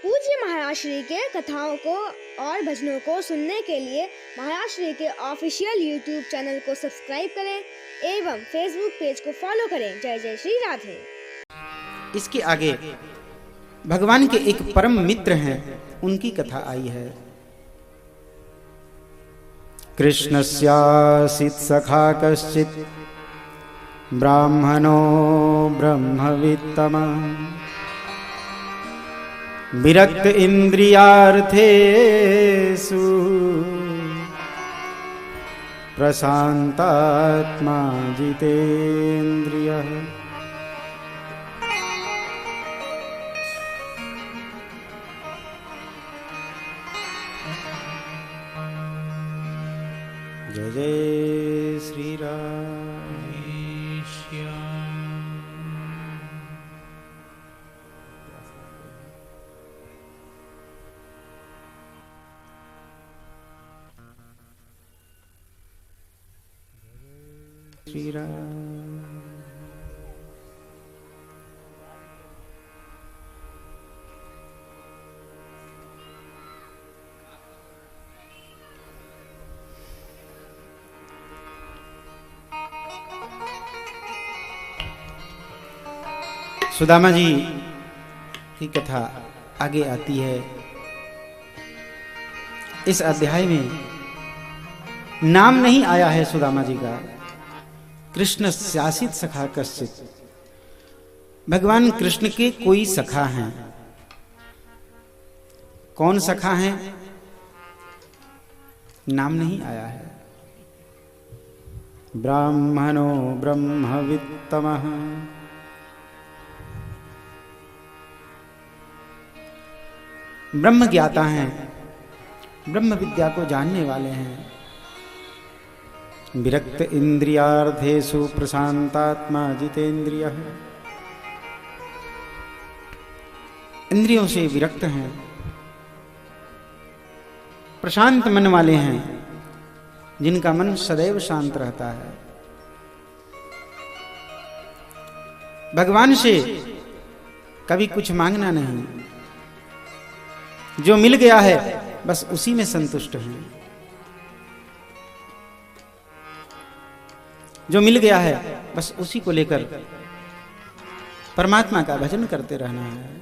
पूज्य महाराज श्री के कथाओं को और भजनों को सुनने के लिए महाराज श्री के ऑफिशियल यूट्यूब चैनल को सब्सक्राइब करें एवं फेसबुक पेज को फॉलो करें। जय जय श्री राधे। इसके आगे भगवान के एक परम मित्र हैं, उनकी कथा आई है। कृष्णस्यासीत् सखा कश्चित् ब्राह्मणो ब्रह्मवित्तमः विरक्त इंद्रियार्थेषु प्रशांतात्मा जितेन्द्रियः। जय जय श्री राम। श्री राम। सुदामा जी की कथा आगे आती है। इस अध्याय में नाम नहीं आया है सुदामा जी का। कृष्ण शासित सखा कश्चित्, भगवान कृष्ण के कोई सखा हैं। कौन सखा हैं, नाम नहीं आया है। ब्राह्मणो ब्रह्मवित्तमः, ब्रह्म ज्ञाता हैं, ब्रह्म विद्या को जानने वाले हैं। विरक्त इंद्रियार्थेषु प्रशांतात्मा जितेन्द्रियः, इंद्रियों से विरक्त हैं, प्रशांत मन वाले हैं, जिनका मन सदैव शांत रहता है। भगवान से कभी कुछ मांगना नहीं, जो मिल गया है बस उसी में संतुष्ट हैं। जो मिल गया है बस उसी को लेकर परमात्मा का भजन करते रहना है।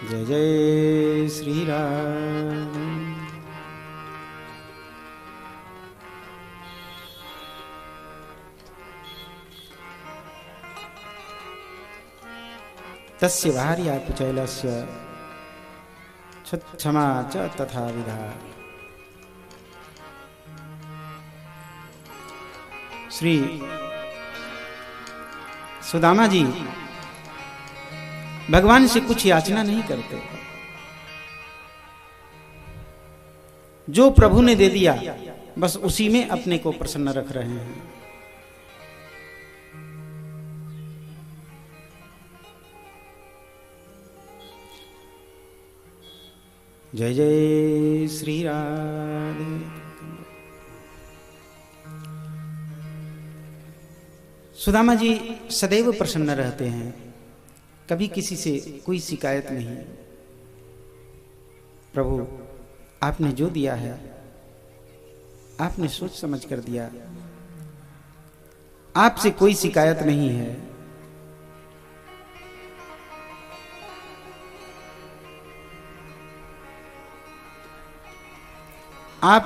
जय जय श्री राम। तस्य भार्या कुचैलस्य क्षमा च तथा विधा। श्री सुदामा जी भगवान से कुछ याचना नहीं करते। जो प्रभु ने दे दिया बस उसी में अपने को प्रसन्न रख रहे हैं। जय जय श्री राधे। सुदामा जी सदैव प्रसन्न रहते हैं, कभी किसी से कोई शिकायत नहीं। प्रभु आपने जो दिया है आपने सोच समझ कर दिया, आपसे कोई शिकायत नहीं है। आप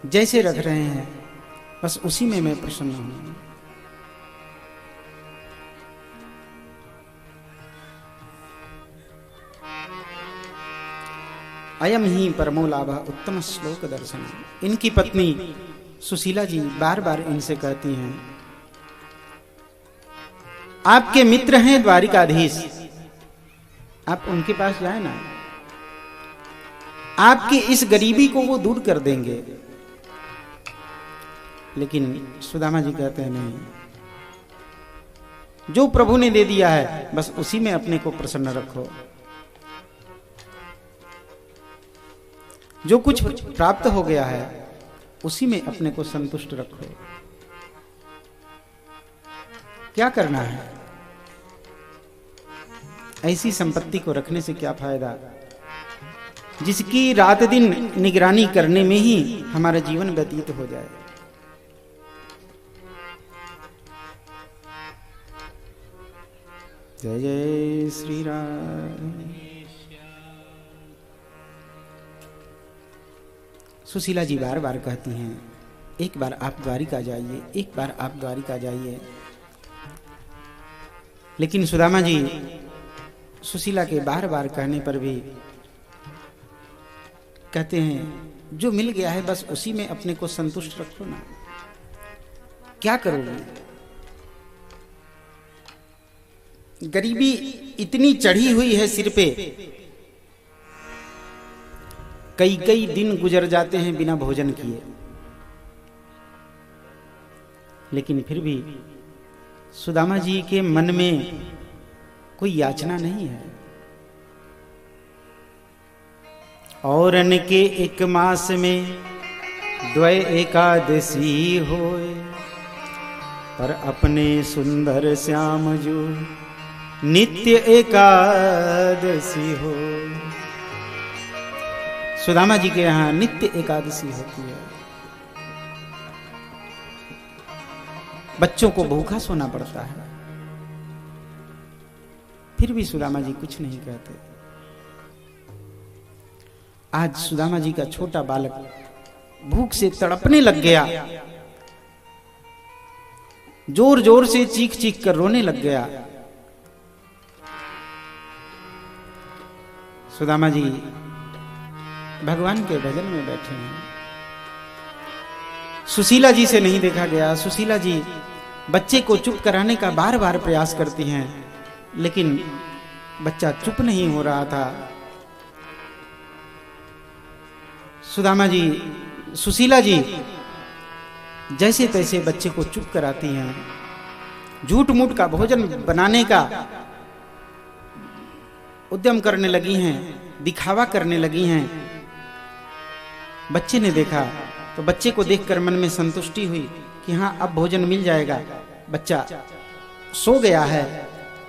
जैसे रख रहे हैं बस उसी में मैं प्रसन्न हूं। अयम ही परमो लाभ उत्तम श्लोक दर्शन। इनकी पत्नी सुशीला जी बार बार इनसे कहती हैं, आपके मित्र हैं द्वारिकाधीश, आप उनके पास जाए ना, आपकी इस गरीबी को वो दूर कर देंगे। लेकिन सुदामा जी कहते हैं नहीं, जो प्रभु ने दे दिया है बस उसी में अपने को प्रसन्न रखो। जो कुछ प्राप्त हो गया है उसी में अपने को संतुष्ट रखो। क्या करना है? ऐसी संपत्ति को रखने से क्या फायदा, जिसकी रात दिन निगरानी करने में ही हमारा जीवन व्यतीत हो जाए। जय जय श्री राम। सुशीला जी बार बार कहती हैं, एक बार आप द्वारिका जाइए, एक बार आप द्वारिका जाइए। लेकिन सुदामा जी सुशीला के बार बार कहने पर भी कहते हैं, जो मिल गया है बस उसी में अपने को संतुष्ट रखो ना, क्या करोगे। गरीबी इतनी चढ़ी हुई है सिर पे, कई कई दिन गुजर जाते हैं बिना भोजन किए, लेकिन फिर भी सुदामा जी के मन में कोई याचना नहीं है। और अन्न के एक मास में द्वय एकादशी होए, पर अपने सुंदर श्याम जो नित्य एकादशी हो। सुदामा जी के यहाँ नित्य एकादशी होती है। बच्चों को भूखा सोना पड़ता है, फिर भी सुदामा जी कुछ नहीं कहते। आज सुदामा जी का छोटा बालक भूख से तड़पने लग गया, जोर जोर से चीख चीख कर रोने लग गया। सुदामा जी भगवान के भजन में बैठे हैं। सुशीला जी से नहीं देखा गया। सुशीला जी बच्चे को चुप कराने का बार बार प्रयास करती हैं, लेकिन बच्चा चुप नहीं हो रहा था। सुदामा जी, सुशीला जी जैसे तैसे बच्चे को चुप कराती हैं। झूठ मूठ का भोजन बनाने का उद्यम करने लगी हैं, दिखावा करने लगी हैं। बच्चे ने देखा तो बच्चे को देखकर मन में संतुष्टि हुई कि हाँ अब भोजन मिल जाएगा। बच्चा सो गया है।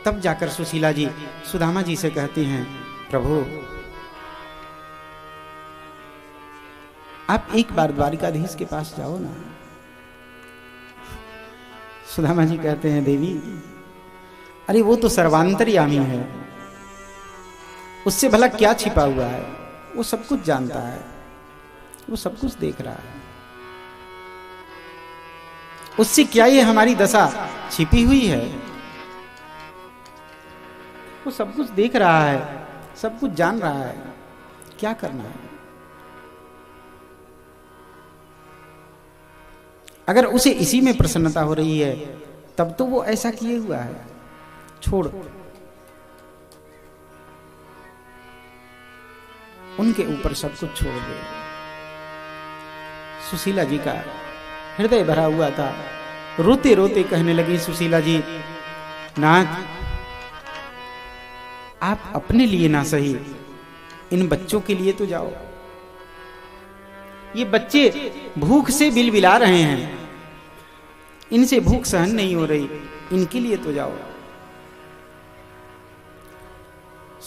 तब जाकर सुशीला जी सुदामा जी से कहती हैं, प्रभु आप एक बार द्वारिकाधीश के पास जाओ ना। सुदामा जी कहते हैं, देवी अरे वो तो सर्वांतर्यामी है, उससे भला क्या छिपा हुआ है, वो सब कुछ जानता है, वो सब कुछ देख रहा है। उससे क्या ये हमारी दशा छिपी हुई है, वो सब कुछ देख रहा है, सब कुछ जान रहा है, क्या करना है। अगर उसे इसी में प्रसन्नता हो रही है तब तो वो ऐसा किए हुआ है, छोड़। उनके ऊपर सब कुछ छोड़ दे। सुशीला जी का हृदय भरा हुआ था। रोते रोते कहने लगी सुशीला जी, नाथ आप अपने लिए ना सही, इन बच्चों के लिए तो जाओ। ये बच्चे भूख से बिलबिला रहे हैं, इनसे भूख सहन नहीं हो रही, इनके लिए तो जाओ।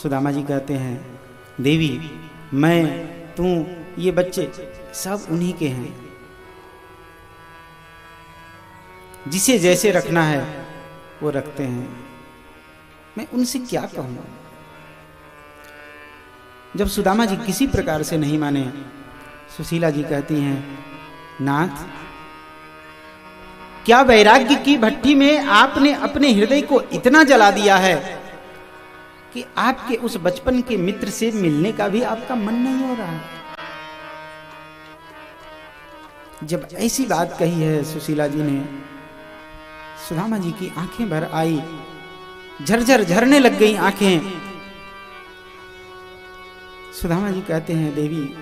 सुदामा जी कहते हैं, देवी मैं तू ये बच्चे सब उन्हीं के हैं, जिसे जैसे रखना है वो रखते हैं, मैं उनसे क्या कहूं। जब सुदामा जी किसी प्रकार से नहीं माने, सुशीला जी कहती हैं, नाथ क्या वैराग्य की भट्टी में आपने अपने हृदय को इतना जला दिया है कि आपके उस बचपन के मित्र से मिलने का भी आपका मन नहीं हो रहा। जब ऐसी बात कही है सुशीला जी ने, सुदामा जी की आंखें भर आई, झरझर झरने लग गई आंखें। सुदामा जी कहते हैं, देवी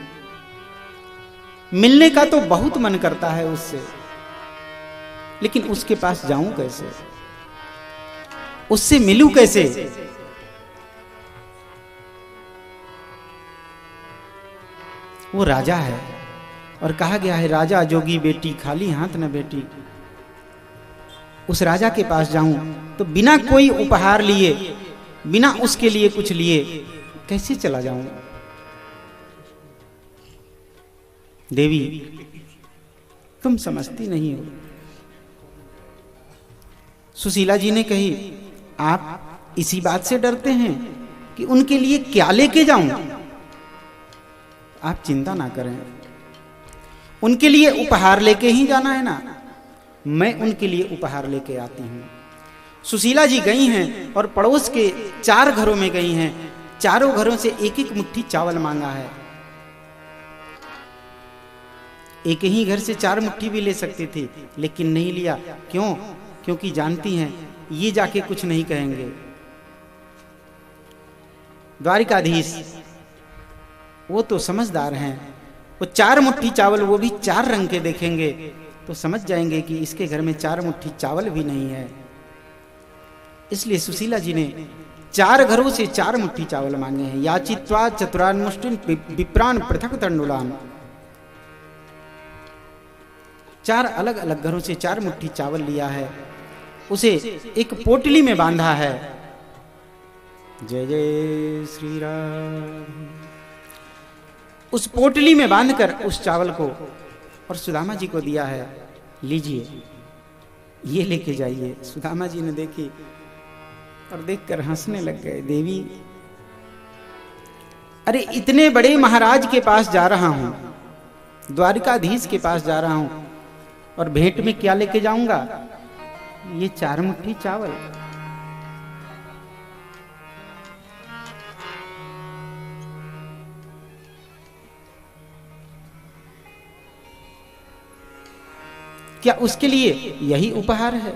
मिलने का तो बहुत मन करता है उससे, लेकिन उसके पास जाऊं कैसे, उससे मिलूं कैसे। वो राजा है और कहा गया है, राजा जोगी बेटी खाली हाथ न बेटी। उस राजा के पास जाऊं तो बिना कोई उपहार लिए बिना उसके लिए कुछ लिए कैसे चला जाऊं? देवी, तुम समझती नहीं हो। सुशीला जी ने कही, आप इसी बात से डरते हैं कि उनके लिए क्या लेके जाऊं? आप चिंता ना करें, उनके लिए उपहार लेके ही जाना है ना, मैं उनके लिए उपहार लेके आती हूं। सुशीला जी गई हैं और पड़ोस के 4 घरों में गई हैं। चारों घरों से एक एक मुट्ठी चावल मांगा है। एक ही घर से 4 मुट्ठी भी ले सकती थी, लेकिन नहीं लिया। क्यों? क्योंकि जानती हैं ये जाके कुछ नहीं कहेंगे। द्वारिकाधीश वो तो समझदार हैं, वो 4 मुट्ठी चावल, वो भी 4 रंग के देखेंगे तो समझ जाएंगे कि इसके घर में 4 मुट्ठी चावल भी नहीं है। इसलिए सुशीला जी ने 4 घरों से 4 मुट्ठी चावल मांगे हैं। याचित्वा चतुरान मुष्टिन विप्रान पृथक तंडुलान। 4 अलग अलग घरों से 4 मुट्ठी चावल लिया है, उसे एक पोटली में बांधा है। जय जय श्री राम। उस पोटली में बांधकर उस चावल को और सुदामा जी को दिया है। लीजिए, ये लेके जाइए। सुदामा जी ने देखी और देखकर हंसने लग गए। देवी, अरे इतने बड़े महाराज के पास जा रहा हूं, द्वारिकाधीश के पास जा रहा हूं, और भेंट में क्या लेके जाऊंगा? ये 4 मुट्ठी चावल। क्या उसके लिए यही उपहार है?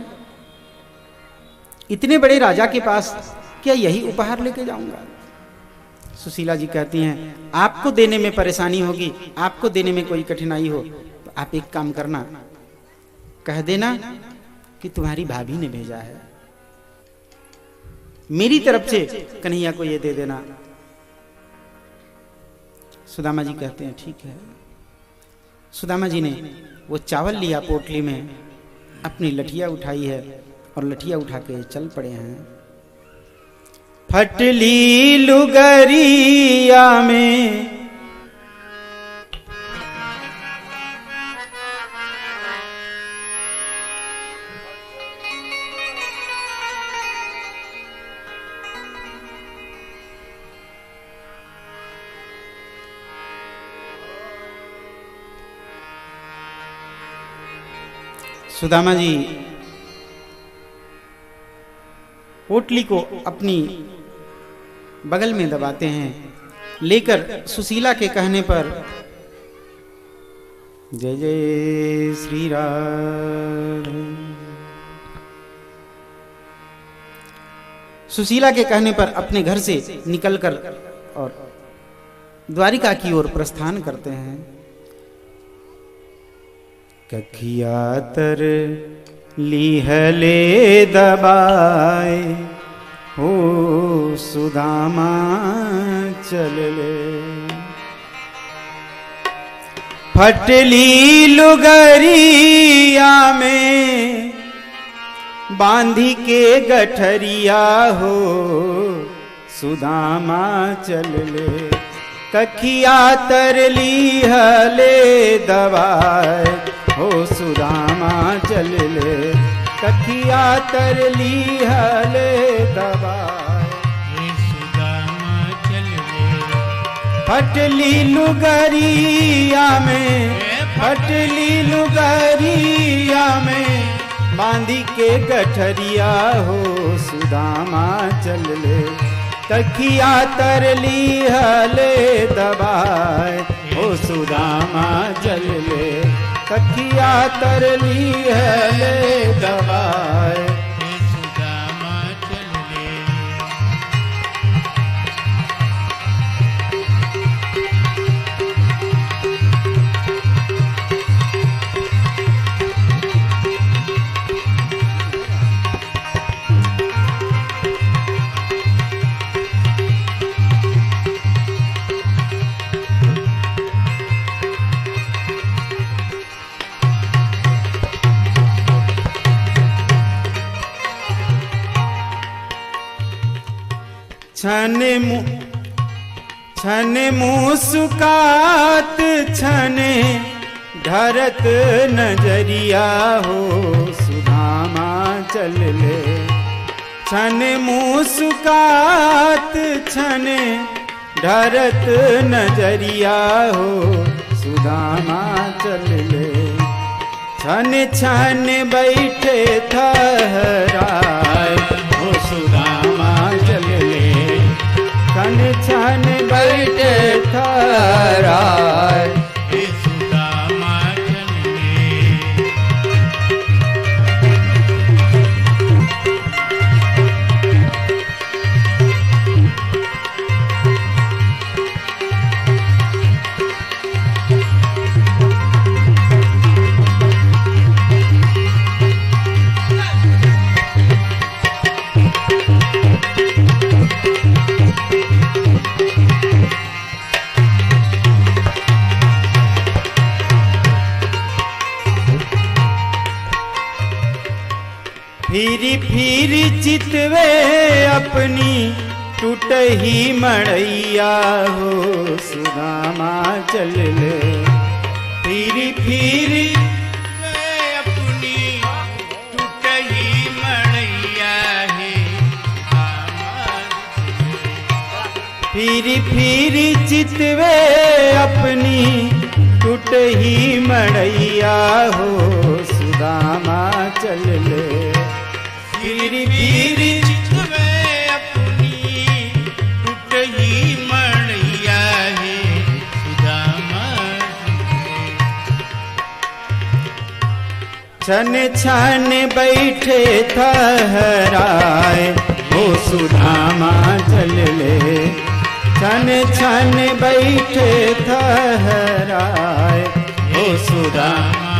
इतने बड़े राजा के पास क्या यही उपहार लेके जाऊंगा? सुशीला जी कहती हैं, आपको देने में परेशानी होगी, आपको देने में कोई कठिनाई हो तो आप एक काम करना, कह देना कि तुम्हारी भाभी ने भेजा है, मेरी तरफ से कन्हैया को ये दे देना। सुदामा जी कहते हैं ठीक है। सुदामा जी ने वो चावल लिया पोटली में, अपनी लठिया उठाई है और लठिया उठा के चल पड़े हैं। फटली लुगरिया में सुदामा जी पोटली को अपनी बगल में दबाते हैं, लेकर सुशीला के कहने पर जय जय श्री राम। सुशीला के कहने पर अपने घर से निकलकर और द्वारिका की ओर प्रस्थान करते हैं। कखिया तर लीहले दबाए हो सुदामा चल ले। फटली लुगरिया में बांधी के गठरिया हो सुदामा चल ले। कखिया तर लीहले दबाए हो सुदामा चल ले। कखिया तर लीहले दबाए सुदामा चल ले। फटली लुगरिया में, फटली लुगरिया में बांधी के गठरिया हो सुदामा चल ले। कखिया तर लीहले दबाए हो सुदामा चल ले। कखिया तर लीहले दबाए सुदामा चल ले। छन मुस्कात छन ढरत नजरिया हो सुदामा चल ले। छन मुस्कात छन ढरत नजरिया हो सुदामा चल ले। छन छन बैठे ठहराए हो सुदामा चल ले। छन छन बैठे ठहराए हे सुदामा चल ले। फिरी फिरी चितवे अपनी टूटही मड़ैया हो सुदामा चल ले। फिरी फिरी अपनी टूटही मड़ैया है फिरी फिरी चितवे अपनी टूटही मड़ैया हो सुदामा चल ले। फिरी फिरी चितवे अपनी टूटही मड़ैया है सुदामा छन छन बैठे ठहराए हो सुदामा चल ले। छन छन बैठे ठहराए हो सुदामा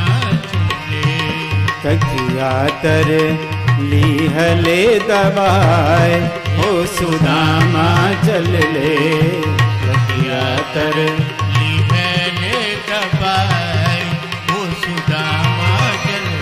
तकिया तर लीहले दबाए हो सुदामा चल ले। तकिया तर लीहले दबाए हो सुदामा चल ले।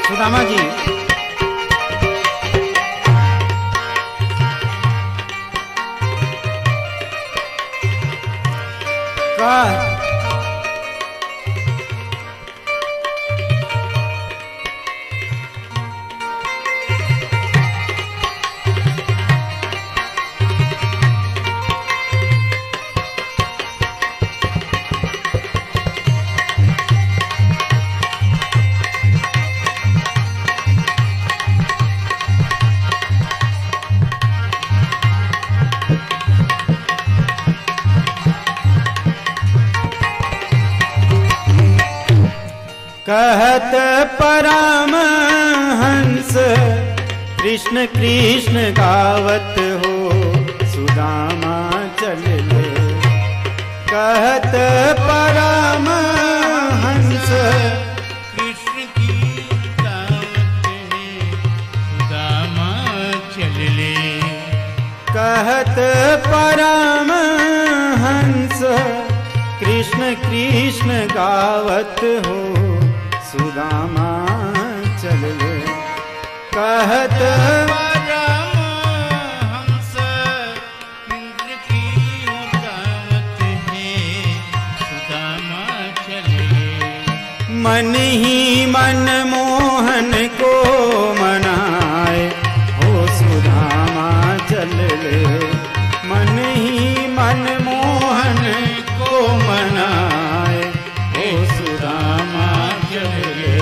सुदामा जी का कहत परमहंस कृष्ण कृष्ण गावत हो सुदामा चल ले। कहत परमहंस कृष्ण की दावत है सुदामा चल ले। कहत परमहंस कृष्ण कृष्ण गावत हो सुदामा चल ले। कहत परमहंस कृष्ण की दावत है सुदामा चल ले। मन ही मन मोहन को मनाए हो सुदामा चल ले। मन ही मन मोहन को मनाए हो सुदामा चल ले।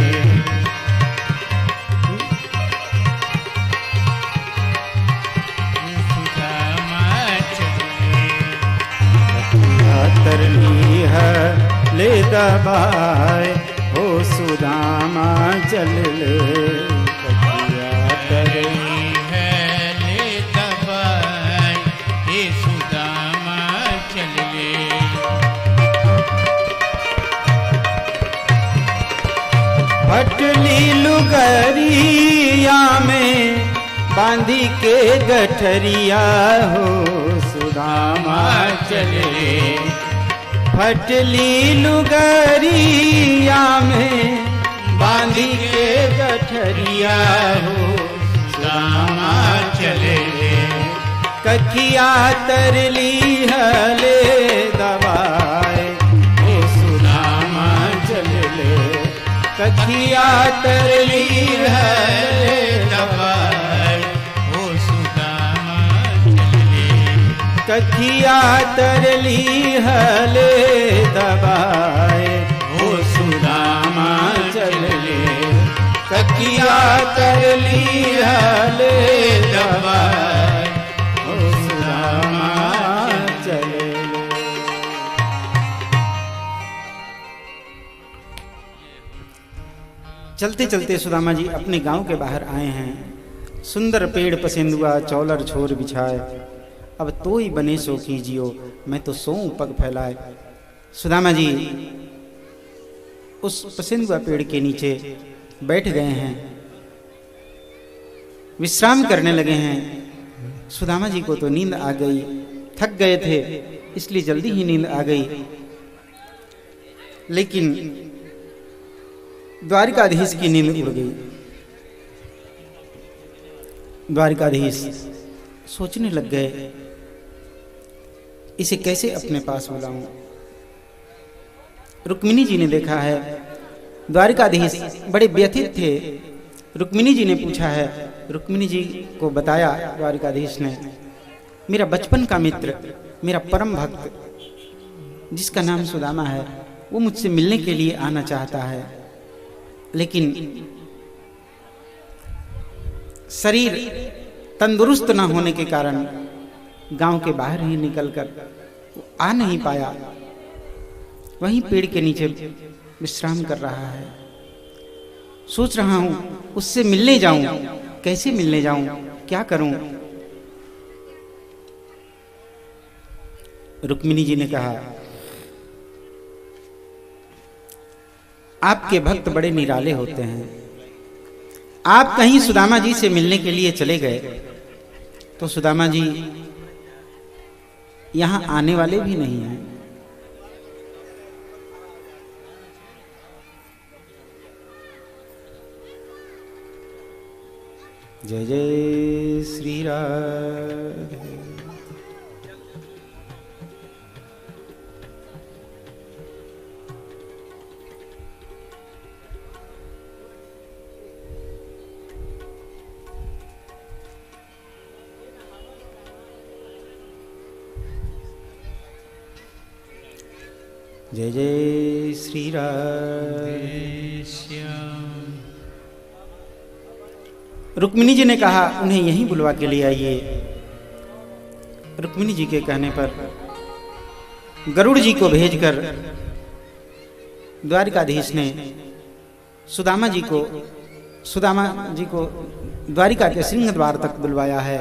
सुदामा चल ले। तरनी है ले दबाए हो सुदामा चल ले। कटिया तरनी है ले दबाए हे सुदामा चल ले। भटली लुगरिया में बांधी के गठरिया हो सुदामा चल ले। फटली लुगरिया में बांधी के गठरिया हो सुदामा चल ले। कखिया तरली हले दबाए हो सुदामा चल ले। कखिया तरली हले दबाए हो सुदामा चल ले। कखिया तरली हले दबाए हो सुदामा चल ले। कखिया तरली हले दबाए हो सुदामा चल ले। चलते चलते सुदामा जी अपने गांव के बाहर आए हैं। सुंदर पेड़ पसेंदुआ चौलर छोर बिछाए। अब तो ही बने सो कीजियो मैं तो सोऊं पग फैलाए। सुदामा जी उस पसेंदुआ पेड़ के नीचे बैठ गए हैं, विश्राम करने लगे हैं। सुदामा जी को तो नींद आ गई, थक गए थे इसलिए जल्दी ही नींद आ गई। लेकिन द्वारिकाधीश की नींद उड़ गई। द्वारिकाधीश सोचने लग गए इसे कैसे अपने पास बुलाऊं। रुक्मिणी जी ने देखा है, द्वारिकाधीश बड़े व्यथित थे। रुक्मिणी जी ने पूछा है, रुक्मिणी जी को बताया द्वारिकाधीश ने, मेरा बचपन का मित्र, मेरा परम भक्त जिसका नाम सुदामा है वो मुझसे मिलने के लिए आना चाहता है, लेकिन शरीर तंदुरुस्त न होने के कारण गांव के बाहर ही निकलकर आ नहीं पाया। वहीं पेड़ के नीचे विश्राम कर रहा है। सोच रहा हूं उससे मिलने जाऊं, कैसे मिलने जाऊं, क्या करूं। रुक्मिणी जी ने कहा, आपके भक्त बड़े निराले होते हैं। आप कहीं सुदामा जी से मिलने के लिए चले गए तो सुदामा जी यहां आने वाले भी नहीं हैं। जय जय श्री राधे। जय जय श्री राधे श्याम। रुक्मिणी जी ने कहा उन्हें यहीं बुलवा के ले आइए। रुक्मिणी जी के कहने पर गरुड़ जी को भेजकर द्वारिकाधीश ने सुदामा जी को द्वारिका के सिंह द्वार तक बुलवाया है।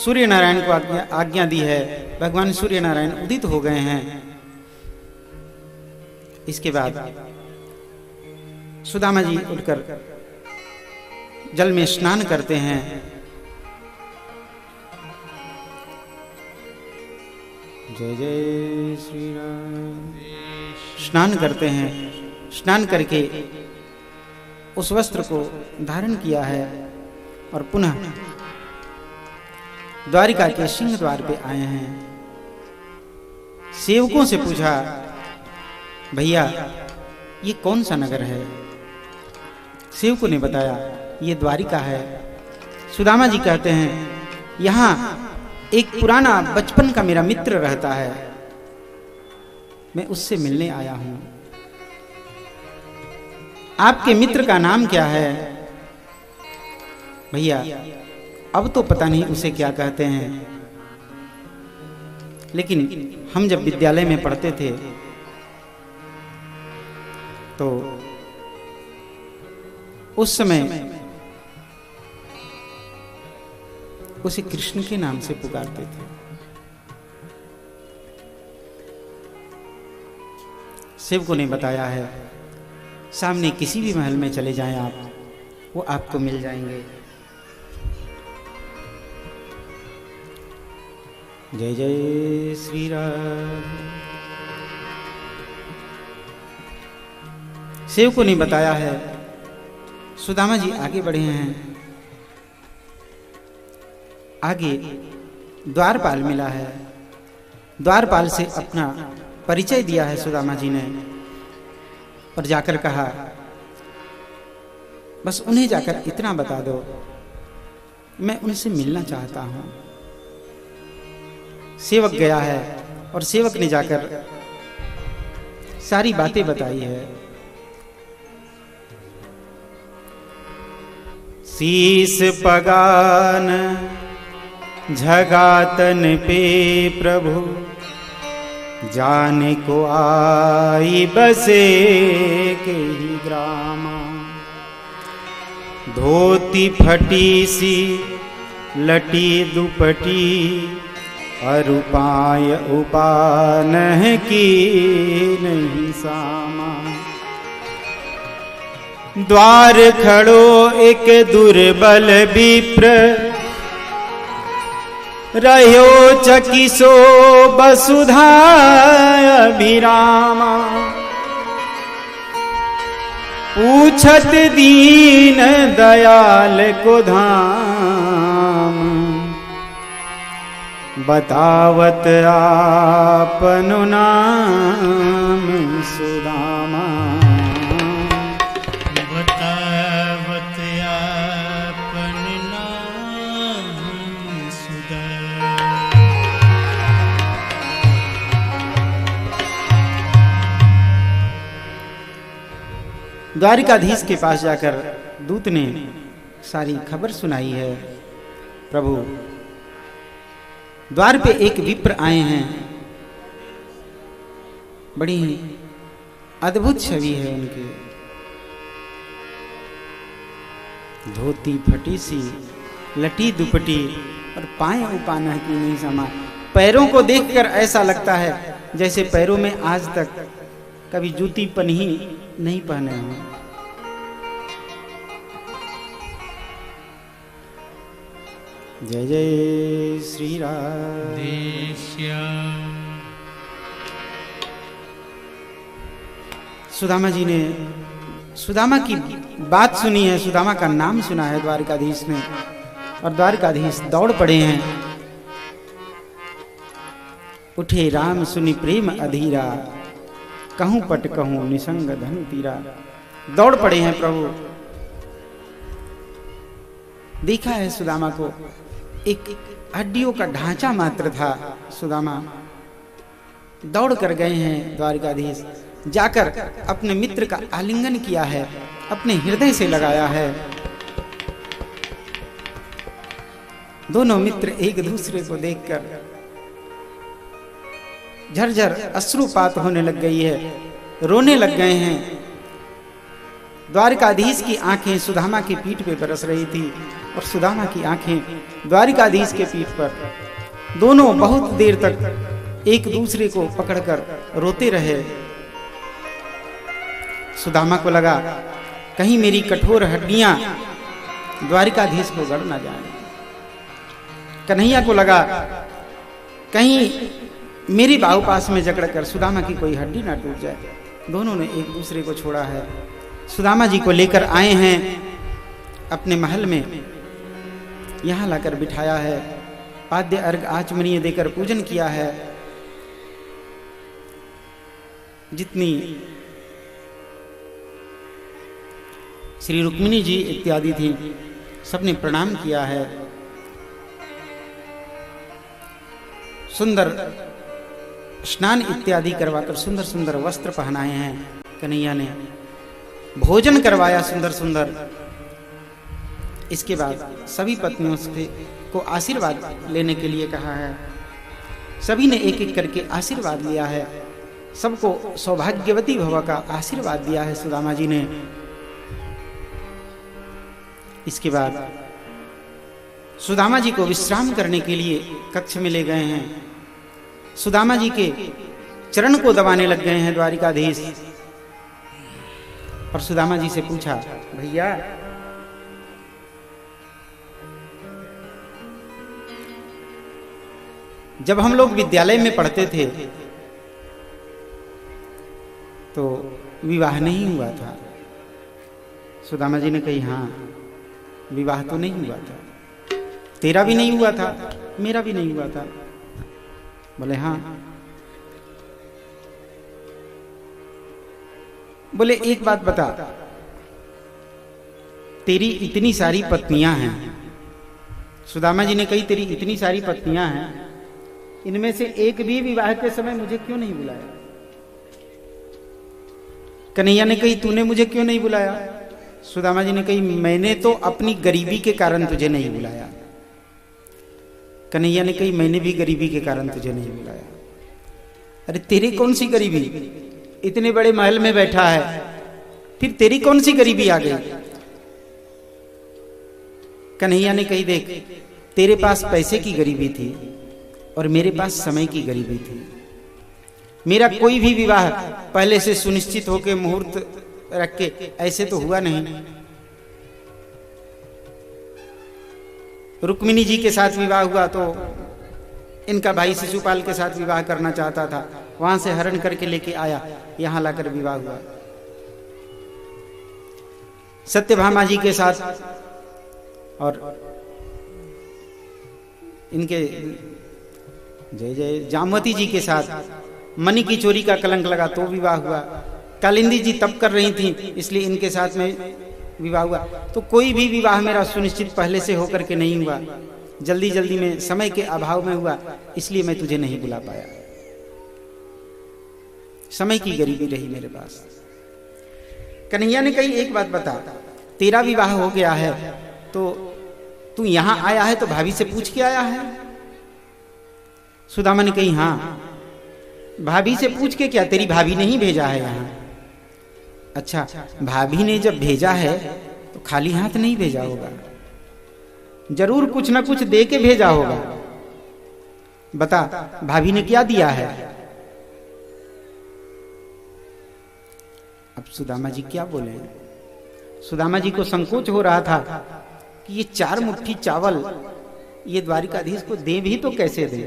सूर्य नारायण को आज्ञा दी है। भगवान सूर्य नारायण उदित हो गए हैं। इसके बाद सुदामा जी उठकर जल में स्नान करते हैं। जय जय श्री राम। स्नान करते हैं। स्नान करके उस वस्त्र को धारण किया है और पुनः द्वारिका के सिंह द्वार पे आए हैं। सेवकों से पूछा, भैया ये कौन सा नगर है? सेवकों ने बताया ये द्वारिका है। सुदामा जी कहते हैं यहाँ एक पुराना बचपन का मेरा मित्र रहता है, मैं उससे मिलने आया हूं। आपके मित्र का नाम क्या है? भैया अब तो पता नहीं उसे क्या कहते हैं, लेकिन हम जब विद्यालय में पढ़ते थे तो उस समय उसे कृष्ण के नाम से पुकारते थे। सेवकों ने बताया है सामने किसी भी महल में चले जाएं आप, वो आपको मिल जाएंगे। जय जय श्री राम। सेवकों ने बताया है सुदामा जी आगे बढ़े हैं। आगे द्वारपाल मिला है। द्वारपाल से अपना परिचय दिया है सुदामा जी ने और जाकर कहा बस उन्हें जाकर इतना बता दो, मैं उनसे मिलना चाहता हूं। सेवक गया है और सेवक ने जाकर सारी बातें बताई है। शीस पगान झगातन पे प्रभु, जाने को आई बसे के ही ग्रामा। धोती फटी सी लटी दुपटी, अरुपाय उपानह की नहीं सामा। द्वार खड़ो एक दुर्बल विप्र, रह्यो चकिसो वसुधा अभिरामा। पूछत दीन दयाल को धाम, बतावत आपनु नाम सुदामा। बतावत आपन नाम सुदामा। द्वारिकाधीश के पास जाकर दूत ने सारी खबर सुनाई है। प्रभु द्वार पे एक विप्र आए हैं, बड़ी अद्भुत छवि है उनकी। धोती फटी सी लटी दुपटी और पाए उपाना की नहीं समा। पैरों को देखकर ऐसा लगता है जैसे पैरों में आज तक कभी जूती पन्ही नहीं पहने हों। जय जय श्री राम। सुदामा जी ने सुदामा की बात सुनी है, सुदामा का नाम सुना है द्वारिकाधीश ने, और द्वारिकाधीश दौड़ पड़े हैं। उठे राम सुनि प्रेम अधीरा, कहूं पट कहूं निसंग धनु तीरा। दौड़ पड़े हैं प्रभु। देखा है सुदामा को, एक हड्डियों का ढांचा मात्र था सुदामा। दौड़ कर गए हैं द्वारिकाधीश, जाकर अपने मित्र का आलिंगन किया है, अपने हृदय से लगाया है। दोनों मित्र एक दूसरे को देखकर झरझर अश्रुपात होने लग गई है, रोने लग गए हैं। द्वारिकाधीश की आंखें सुदामा की पीठ पे बरस रही थी और सुदामा की आंखें द्वारिकाधीश के पीठ पर। दोनों बहुत देर तक एक दूसरे को पकड़कर रोते रहे। सुदामा को लगा कहीं मेरी कठोर हड्डियां द्वारिकाधीश को गड़ ना जाए। कन्हैया को लगा कहीं मेरी बाहु पास में जकड़कर सुदामा की कोई हड्डी ना टूट जाए। दोनों ने एक दूसरे को छोड़ा है। सुदामा जी को लेकर आए हैं अपने महल में, यहां लाकर बिठाया है, पाद्य अर्घ आचमनीय देकर पूजन किया है। जितनी श्री रुक्मिणी जी इत्यादि थी सबने प्रणाम किया है। सुंदर स्नान इत्यादि करवाकर सुंदर सुंदर वस्त्र पहनाए हैं। कन्हैया ने भोजन करवाया सुंदर सुंदर। इसके बाद सभी पत्नियों से को आशीर्वाद लेने के लिए कहा है। सभी ने एक एक करके आशीर्वाद लिया है। सबको सौभाग्यवती भव का आशीर्वाद दिया है सुदामा जी ने। इसके बाद सुदामा जी को विश्राम करने के लिए कक्ष में ले गए हैं। सुदामा जी के चरण को दबाने लग गए हैं द्वारिकाधीश। और सुदामा जी से पूछा, भैया जब हम लोग विद्यालय में पढ़ते थे तो विवाह नहीं हुआ था। सुदामा जी ने कही, हाँ विवाह तो नहीं हुआ था, तेरा भी नहीं हुआ था, मेरा भी नहीं हुआ था। बोले हाँ। बोले एक बात बता, तेरी इतनी सारी पत्नियां हैं। सुदामा जी ने कही, तेरी इतनी सारी पत्नियां हैं, इनमें से एक भी विवाह के समय मुझे क्यों नहीं बुलाया? कन्हैया ने कही, तूने मुझे क्यों नहीं बुलाया? सुदामा जी ने कही, मैंने तो अपनी गरीबी के कारण तुझे नहीं बुलाया। कन्हैया ने कही, मैंने भी गरीबी के कारण तुझे नहीं बुलाया। अरे तेरी कौन सी गरीबी? इतने बड़े महल में बैठा है, फिर तेरी कौन सी गरीबी आ गई? कन्हैया ने कही, देख तेरे पास पैसे की गरीबी थी और मेरे पास समय की गरीबी थी। मेरा कोई भी विवाह पहले से सुनिश्चित होकर मुहूर्त रख के ऐसे तो हुआ नहीं। रुक्मिणी जी के साथ विवाह हुआ तो इनका भाई शिशुपाल के साथ विवाह करना चाहता था, वहां से हरण करके लेके आया, यहां लाकर विवाह हुआ। सत्यभामा जी के साथ और इनके जय जय जामवती जी के साथ मणि की चोरी का कलंक लगा तो विवाह हुआ। कालिंदी जी तप कर रही थी इसलिए इनके साथ में विवाह हुआ। तो कोई भी विवाह मेरा सुनिश्चित पहले से होकर के नहीं हुआ, जल्दी जल्दी में समय के अभाव में हुआ, इसलिए मैं तुझे नहीं बुला पाया। समय की गरीबी रही मेरे पास। कन्हैया ने कही, एक बात बता, तेरा विवाह हो गया है तो तू यहां आया है तो भाभी से पूछ के आया है? सुदामा ने कही, हाँ भाभी से पूछ के क्या, तेरी भाभी ने ही भेजा है यहाँ। अच्छा, भाभी ने जब भेजा है तो खाली हाथ नहीं भेजा होगा, जरूर कुछ ना कुछ दे के भेजा होगा। बता भाभी ने क्या दिया है? अब सुदामा जी क्या बोले? सुदामा जी को संकोच हो रहा था कि ये 4 मुट्ठी चावल ये द्वारिकाधीश को दे भी तो कैसे दे।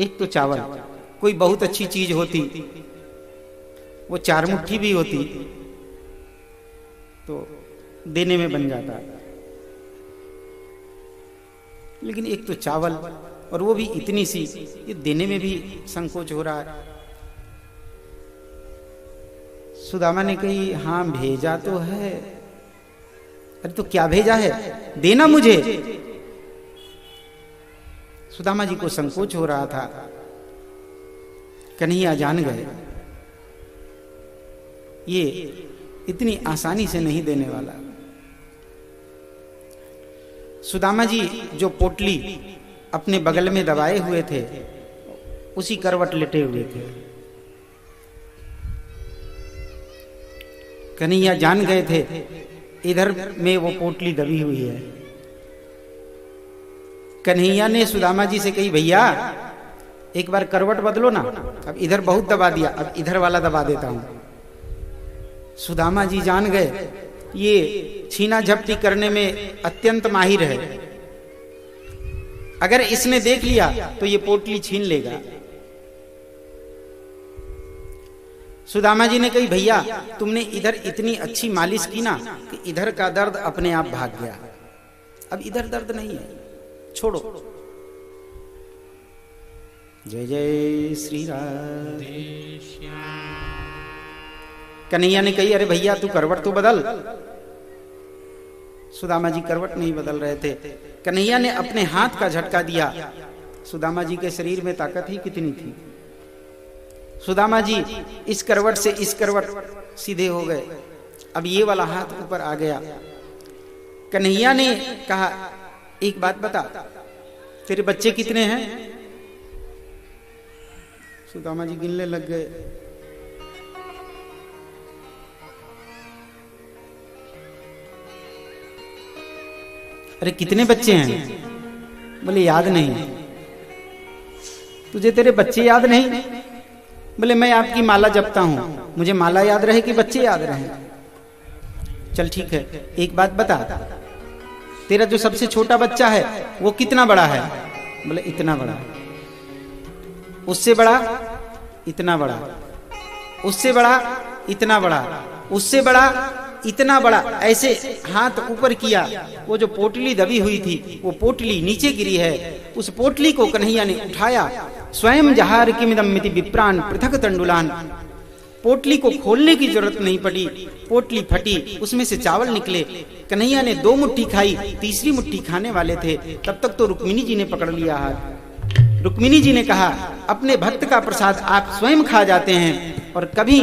एक तो चावल, कोई बहुत अच्छी चीज होती वो 4 मुट्ठी भी होती तो देने में बन जाता, लेकिन एक तो चावल और वो भी इतनी सी, ये देने में भी संकोच हो रहा है। सुदामा ने कही, हाँ भेजा तो है। अरे तो क्या भेजा है, देना मुझे। सुदामा जी को संकोच हो रहा था। कन्हैया जान गए ये इतनी आसानी से नहीं देने वाला। सुदामा जी जो पोटली अपने बगल में दबाए हुए थे उसी करवट लेटे हुए थे। कन्हैया जान गए थे इधर में वो पोटली दबी हुई है। कन्हैया ने सुदामा जी से कही, भैया एक बार करवट बदलो ना, अब इधर बहुत दबा दिया, अब इधर वाला दबा देता हूं। सुदामा जी जान गए ये छीना झपटी करने में अत्यंत माहिर है, अगर इसने देख लिया तो ये पोटली छीन लेगा। सुदामा जी ने कही, भैया तुमने इधर इतनी अच्छी मालिश की ना कि इधर का दर्द अपने आप भाग गया, अब इधर दर्द नहीं है, छोड़ो। जय जय श्री राधे। कन्हैया ने कही, अरे भैया तू करवट तो बदल। सुदामा जी करवट नहीं बदल रहे थे। कन्हैया ने अपने हाथ का झटका दिया। सुदामा जी के शरीर में ताकत ही कितनी थी। सुदामा जी इस करवट से इस करवट सीधे हो गए, अब ये वाला हाथ ऊपर आ गया। कन्हैया ने कहा, एक बात बता, तेरे बच्चे कितने हैं? सुदामा जी गिनने लग गए। अरे कितने बच्चे हैं? बोले याद नहीं। तुझे तेरे बच्चे याद नहीं? बोले मैं आपकी माला जपता हूं, मुझे माला याद रहे कि बच्चे याद रहे? चल ठीक है, एक बात बता, तेरा जो सबसे छोटा बच्चा है वो कितना बड़ा है? बोले इतना बड़ा। उससे बड़ा? इतना बड़ा। उससे बड़ा? इतना बड़ा। उससे बड़ा? इतना बड़ा। ऐसे हाथ ऊपर किया, वो जो पोटली दबी हुई थी वो पोटली नीचे गिरी है। उस पोटली को कन्हैया ने उठाया। स्वयं जहार किमिदं मिति विप्रान पृथक तंडुलान। पोटली को खोलने की जरूरत नहीं पड़ी, पोटली फटी, उसमें से चावल निकले। कन्हैया ने 2 मुट्ठी खाई, तीसरी मुट्ठी खाने वाले थे, तब तक तो रुक्मिणी जी ने पकड़ लिया हाथ। रुक्मिणी जी ने कहा, अपने भक्त का प्रसाद आप स्वयं खा जाते हैं और कभी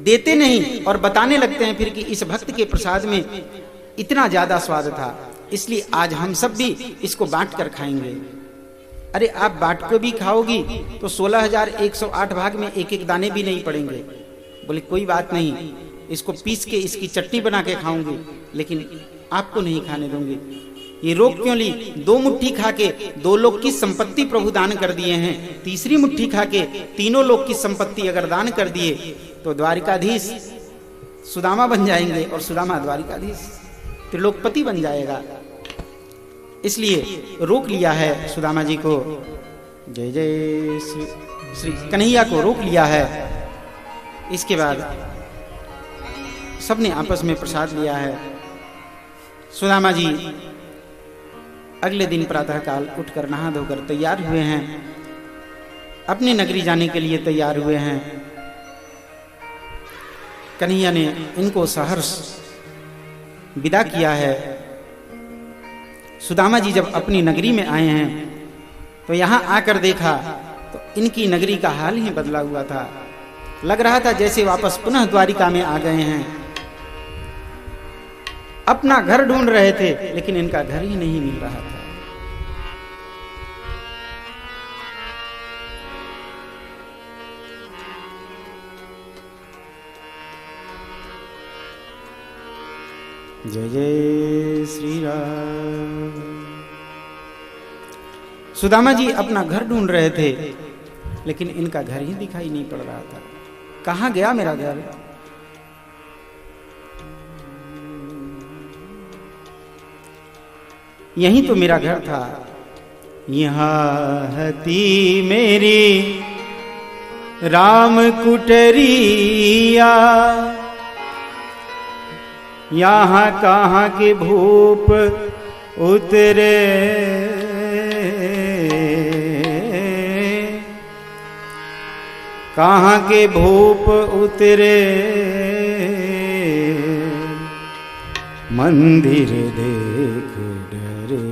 देते नहीं और बताने लगते हैं फिर कि इस भक्त के प्रसाद में इतना ज्यादा स्वाद था, इसलिए आज हम सब भी इसको बांट कर खाएंगे। अरे आप बांट को भी खाओगी तो 16,108 भाग में एक एक दाने भी नहीं पड़ेंगे। बोले कोई बात नहीं, इसको पीस के इसकी चटनी बना के खाऊंगी, लेकिन आपको नहीं खाने दूंगी। ये रोक क्यों ली? 2 मुट्ठी खा के 2 लोग की संपत्ति प्रभु दान कर दिए हैं, तीसरी मुट्ठी खा के 3 लोग की संपत्ति अगर दान कर दिए तो द्वारिकाधीश सुदामा बन जाएंगे और सुदामा द्वारिकाधीश त्रिलोकपति बन जाएगा। इसलिए रोक लिया है सुदामा जी को। जय जय श्री कन्हैया को रोक लिया है। इसके बाद सबने आपस में प्रसाद लिया है। सुदामा जी अगले दिन प्रातःकाल उठकर नहा धोकर तैयार हुए हैं, अपनी नगरी जाने के लिए तैयार हुए हैं। कन्हैया ने इनको सहर्ष विदा किया है। सुदामा जी जब अपनी नगरी में आए हैं तो यहां आकर देखा तो इनकी नगरी का हाल ही बदला हुआ था। लग रहा था जैसे वापस पुनः द्वारिका में आ गए हैं। अपना घर ढूंढ रहे थे लेकिन इनका घर ही नहीं मिल रहा था। जय जय श्री राम। सुदामा जी अपना घर ढूंढ रहे थे लेकिन इनका घर ही दिखाई नहीं पड़ रहा था। कहां गया मेरा घर? यही तो मेरा घर था। यहाँ हती मेरी राम कुटरिया, यहाँ कहाँ के भूप उतरे, कहाँ के भूप उतरे, मंदिर देख डरे।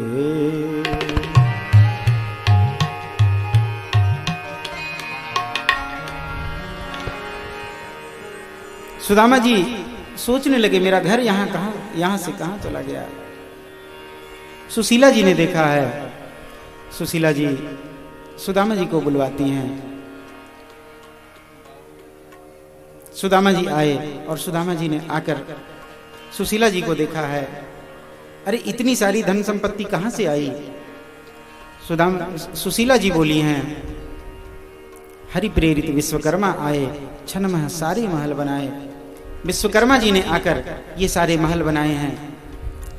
सुदामा जी सोचने लगे मेरा घर यहाँ कहाँ, यहाँ से कहाँ चला गया। सुशीला जी ने देखा है। सुशीला जी सुदामा जी को बुलवाती हैं। सुदामा जी आए और सुदामा जी ने आकर सुशीला जी को देखा है। अरे इतनी सारी धन संपत्ति कहां से आई? सुशीला जी बोली हैं, हरि प्रेरित विश्वकर्मा आए, छन मह सारे महल बनाए। विश्वकर्मा जी ने आकर ये सारे महल बनाए हैं।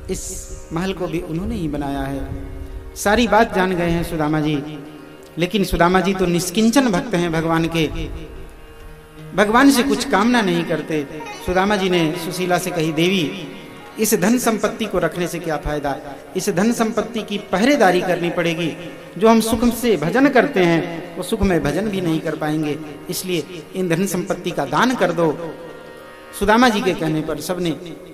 इस महल को भी उन्होंने ही बनाया है। सारी बात जान गए हैं सुदामा जी। लेकिन सुदामा जी तो निष्किंचन भक्त हैं भगवान के, भगवान से कुछ कामना नहीं करते। सुदामा जी ने सुशीला से कही, देवी इस धन संपत्ति को रखने से क्या फायदा? इस धन संपत्ति की पहरेदारी करनी पड़ेगी। जो हम सुख से भजन करते हैं वो सुख में भजन भी नहीं कर पाएंगे, इसलिए इन धन संपत्ति का दान कर दो। सुदामा जी के कहने पर सबने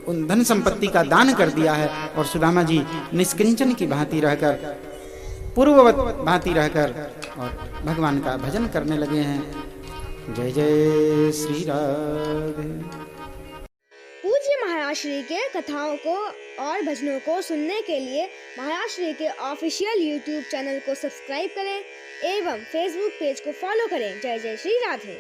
उन धन संपत्ति का दान कर दिया है और सुदामा जी निष्किंचन की भांति रहकर, पूर्ववत भांति रहकर और भगवान का भजन करने लगे हैं। जय जय श्री राधे। पूज्य महाराष्ट्री के कथाओं को और भजनों को सुनने के लिए महाराष्ट्री के ऑफिशियल यूट्यूब चैनल को सब्सक्राइब करें एवं फेसबुक पेज को फॉलो करें। जय जय श्री राधे।